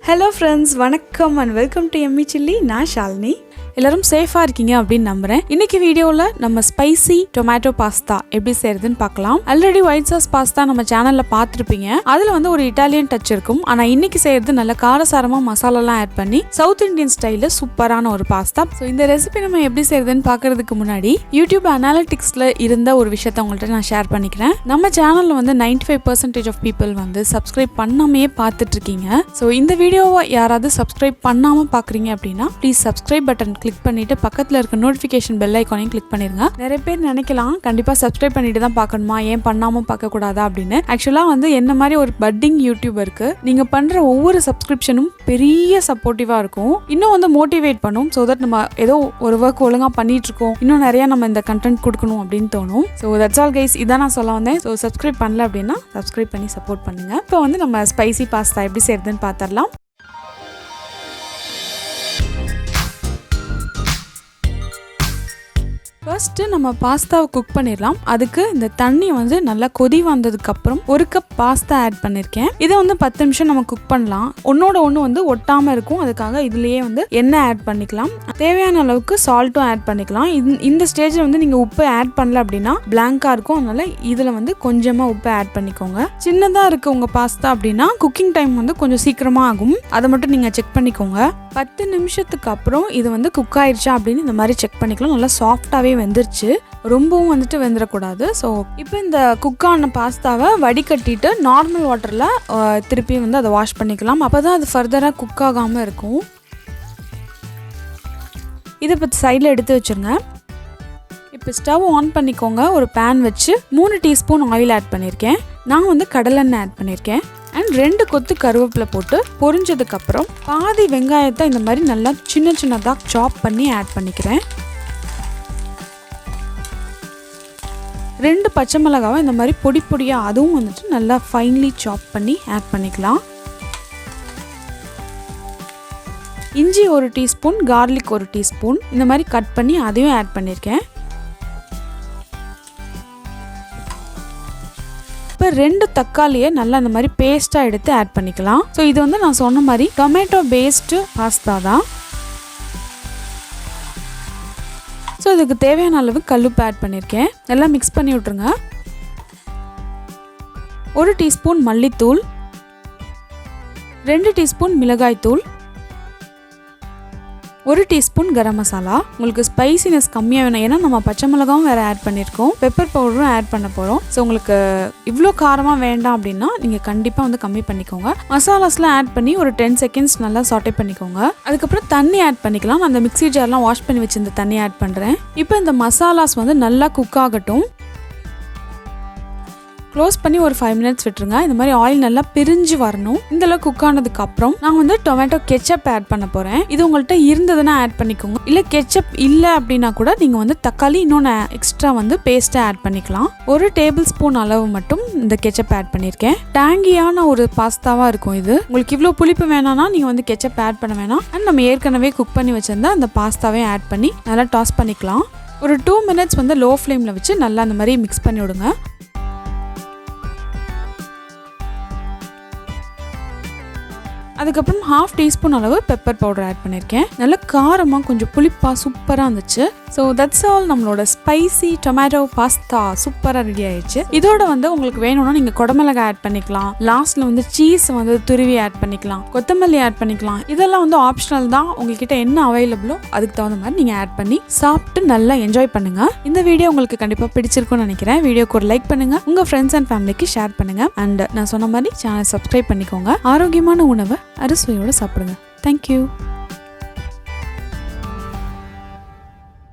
Hello friends, vanakkam and welcome to Yummy Chilli. நான் ஷாலினி. எல்லாரும் சேஃபா இருக்கீங்க அப்படின்னு நம்புறேன். இன்னைக்கு வீடியோல நம்ம ஸ்பைசி டொமேட்டோ பாஸ்தா எப்படி செய்யறதுன்னு பார்க்கலாம். ஆல்ரெடி ஒயிட் சாஸ் பாஸ்தா நம்ம சேனல்ல பார்த்திருப்பீங்க. அதுல வந்து ஒரு இட்டாலியன் டச் இருக்கும். ஆனா இன்னைக்கு செய்யறது நல்ல காரசாரமா மசாலாலாம் ஆட் பண்ணி சவுத் இந்தியன் ஸ்டைல்ல சூப்பரான ஒரு பாஸ்தா. ஸோ இந்த ரெசிபி நம்ம எப்படி செய்யறதுன்னு பார்க்கறதுக்கு முன்னாடி யூடியூப் அனாலிட்டிக்ஸ்ல இருந்த ஒரு விஷயத்தை உங்கள்கிட்ட நான் ஷேர் பண்ணிக்கிறேன். நம்ம சேனல்ல வந்து 95% ஆஃப் பீப்புள் வந்து சப்ஸ்கிரைப் பண்ணாமே பார்த்துட்டு இருக்கீங்க. ஸோ இந்த வீடியோவை யாராவது சப்ஸ்கிரைப் பண்ணாம பாக்குறீங்க அப்படின்னா ப்ளீஸ் சப்ஸ்கிரைப் பட்டன் கிளிக் பண்ணிட்டு பக்கத்துல இருக்க நோட்டிஃபிகேஷன் பெல் ஐகானையும் கிளிக் பண்ணிருங்க. நிறைய பேர் நினைக்கலாம் கண்டிப்பா சப்ஸ்கிரைப் பண்ணிட்டு தான் பார்க்கணுமா, ஏன் பண்ணாம பார்க்க கூடாதா அப்படின்னு. ஆக்சுவலா வந்து என்ன மாதிரி ஒரு பட்டிங் யூடியூபருக்கு நீங்க பண்ற ஒவ்வொரு சப்ஸ்கிரிப்ஷனும் பெரிய சப்போர்ட்டிவா இருக்கும். இன்னும் வந்து மோட்டிவேட் பண்ணும். ஸோ தட் நம்ம ஏதோ ஒரு ஒர்க் ஒழுங்கா பண்ணிட்டு இருக்கோம், இன்னும் நிறைய நம்ம இந்த கண்டென்ட் கொடுக்கணும் அப்படின்னு தோணும். ஸோ தட்ஸ் ஆல் கைஸ், இதான் நான் சொல்ல வந்தேன். ஸோ சப்ஸ்கிரைப் பண்ணல அப்படின்னா சப்ஸ்கிரைப் பண்ணி சப்போர்ட் பண்ணுங்க. இப்போ வந்து நம்ம ஸ்பைசி பாஸ்தா எப்படி செய்யறதுன்னு பார்த்துடலாம். ஃபர்ஸ்ட் நம்ம பாஸ்தாவை குக் பண்ணிடலாம். அதுக்கு இந்த தண்ணி வந்து நல்லா கொதி வந்ததுக்கு அப்புறம் 1 கப் பாஸ்தா ஆட் பண்ணிருக்கேன். இதை வந்து 10 நிமிஷம் நம்ம குக் பண்ணலாம். ஒன்னோட ஒன்று வந்து ஒட்டாம இருக்கும். அதுக்காக இதுலயே வந்து எண்ணெய் ஆட் பண்ணிக்கலாம். தேவையான அளவுக்கு சால்ட்டும் ஆட் பண்ணிக்கலாம். இந்த ஸ்டேஜ்ல வந்து நீங்க உப்பு ஆட் பண்ணல அப்படின்னா பிளாங்கா இருக்கும். அதனால இதுல வந்து கொஞ்சமா உப்பு ஆட் பண்ணிக்கோங்க. சின்னதா இருக்கு உங்க பாஸ்தா அப்படின்னா குக்கிங் டைம் வந்து கொஞ்சம் சீக்கிரமா ஆகும். அதை மட்டும் நீங்க செக் பண்ணிக்கோங்க. 10 நிமிஷத்துக்கு அப்புறம் இது வந்து குக் ஆயிடுச்சா அப்படின்னு இந்த மாதிரி செக் பண்ணிக்கலாம். நல்லா சாஃப்டாவே வெந்துருச்சு, ரொம்பவும் வந்துட்டு வெந்துடக்கூடாது. ஸோ இப்போ இந்த குக்கான பாஸ்தாவை வடிகட்டிட்டு நார்மல் வாட்டரில் திருப்பி வந்து அதை வாஷ் பண்ணிக்கலாம். அப்போ தான் அது ஃபர்தராக குக் ஆகாமல் இருக்கும். இதை பற்றி சைடில் எடுத்து வச்சுருங்க. இப்போ ஸ்டவ் ஆன் பண்ணிக்கோங்க. ஒரு பேன் வச்சு 3 டீஸ்பூன் ஆயில் ஆட் பண்ணியிருக்கேன். நான் வந்து கடலெண்ணெய் ஆட் பண்ணியிருக்கேன். அண்ட் 2 கொத்து கருவேப்பிலை போட்டு பொரிஞ்சதுக்கப்புறம் பாதி வெங்காயத்தை இந்த மாதிரி நல்லா சின்ன சின்னதாக சாப் பண்ணி ஆட் பண்ணிக்கிறேன். 2 பச்சை மிளகாவை இந்த மாதிரி பொடி பொடியாக அதுவும் வந்துட்டு நல்லா ஃபைன்லி சாப் பண்ணி ஆட் பண்ணிக்கலாம். இஞ்சி 1 டீஸ்பூன், கார்லிக் 1 டீஸ்பூன் இந்த மாதிரி கட் பண்ணி அதையும் ஆட் பண்ணியிருக்கேன். இப்போ 2 தக்காளியை நல்லா இந்த மாதிரி பேஸ்ட்டாக எடுத்து ஆட் பண்ணிக்கலாம். ஸோ இது வந்து நான் சொன்ன மாதிரி டொமேட்டோ பேஸ்டு பாஸ்தா தான். ஸோ இதுக்கு தேவையான அளவு கல்லுப்பு ஆட் பண்ணியிருக்கேன். நல்லா மிக்ஸ் பண்ணி விட்ருங்க. 1 டீஸ்பூன் மல்லித்தூள், 2 டீஸ்பூன் மிளகாய் தூள், 1 டீஸ்பூன் கரம் மசாலா. உங்களுக்கு ஸ்பைசினஸ் கம்மியாக வேணும், ஏன்னா நம்ம பச்சை மிளகாவும் வேறு ஆட் பண்ணியிருக்கோம், பெப்பர் பவுடரும் ஆட் பண்ண போகிறோம். ஸோ உங்களுக்கு இவ்வளோ காரமாக வேண்டாம் அப்படின்னா நீங்கள் கண்டிப்பாக வந்து கம்மி பண்ணிக்கோங்க. மசாலாஸ்லாம் ஆட் பண்ணி ஒரு 10 செகண்ட்ஸ் நல்லா சாட்டே பண்ணிக்கோங்க. அதுக்கப்புறம் தண்ணி ஆட் பண்ணிக்கலாம். நான் அந்த மிக்ஸி ஜார்லாம் வாஷ் பண்ணி வச்சு இந்த தண்ணி ஆட் பண்ணுறேன். இப்போ இந்த மசாலாஸ் வந்து நல்லா குக் ஆகட்டும். க்ளோஸ் பண்ணி ஒரு 5 மினிட்ஸ் விட்டுருங்க. இந்த மாதிரி ஆயில் நல்லா பிரிஞ்சு வரணும். இந்த அளவுக்கு குக் ஆனதுக்கு அப்புறம் நான் வந்து டொமேட்டோ கெச்சப் ஆட் பண்ண போறேன். இது உங்கள்கிட்ட இருந்ததுன்னா ஆட் பண்ணிக்கோங்க. இல்ல கெச்சப் இல்லை அப்படின்னா கூட நீங்க வந்து தக்காளி இன்னொன்று எக்ஸ்ட்ரா வந்து பேஸ்டா ஆட் பண்ணிக்கலாம். 1 டேபிள் ஸ்பூன் அளவு மட்டும் இந்த கெச்சப் ஆட் பண்ணியிருக்கேன். டேங்கியான ஒரு பாஸ்தாவா இருக்கும் இது. உங்களுக்கு இவ்வளோ புளிப்பு வேணாம்னா நீங்க வந்து கெச்சப் ஆட் பண்ண வேணாம். அண்ட் நம்ம ஏற்கனவே குக் பண்ணி வச்சிருந்தா அந்த பாஸ்தாவே ஆட் பண்ணி நல்லா டாஸ் பண்ணிக்கலாம். ஒரு 2 மினிட்ஸ் வந்து லோ ஃப்ளேம்ல வச்சு நல்லா அந்த மாதிரி மிக்ஸ் பண்ணி விடுங்க. அதுக்கப்புறம் 1/2 டீஸ்பூன் அளவு பெப்பர் பவுடர் ஆட் பண்ணியிருக்கேன். நல்லா காரமாக கொஞ்சம் புளிப்பாக சூப்பராக இருந்துச்சு. ஸோ தட்ஸ் ஆல், நம்மளோட ஸ்பைசி டொமேட்டோ பாஸ்தா சூப்பராக ரெடி ஆயிடுச்சு. இதோட வந்து உங்களுக்கு வேணும்னா நீங்கள் குடமிளகாய் ஆட் பண்ணிக்கலாம். லாஸ்ட்டில் வந்து சீஸ் வந்து துருவி ஆட் பண்ணிக்கலாம், கொத்தமல்லி ஆட் பண்ணிக்கலாம். இதெல்லாம் வந்து ஆப்ஷனல் தான். உங்ககிட்ட என்ன அவைலபிளோ அதுக்கு தகுந்த மாதிரி நீங்கள் ஆட் பண்ணி சாப்பிட்டு நல்லா என்ஜாய் பண்ணுங்க. இந்த வீடியோ உங்களுக்கு கண்டிப்பாக பிடிச்சிருக்கும்னு நினைக்கிறேன். வீடியோக்கு ஒரு லைக் பண்ணுங்க, உங்கள் ஃப்ரெண்ட்ஸ் அண்ட் ஃபேமிலிக்கு ஷேர் பண்ணுங்க. அண்ட் நான் சொன்ன மாதிரி சேனல் சப்ஸ்கிரைப் பண்ணிக்கோங்க. ஆரோக்கியமான உணவை அறுசுவையோடு சாப்பிடுங்க. தேங்க்யூ.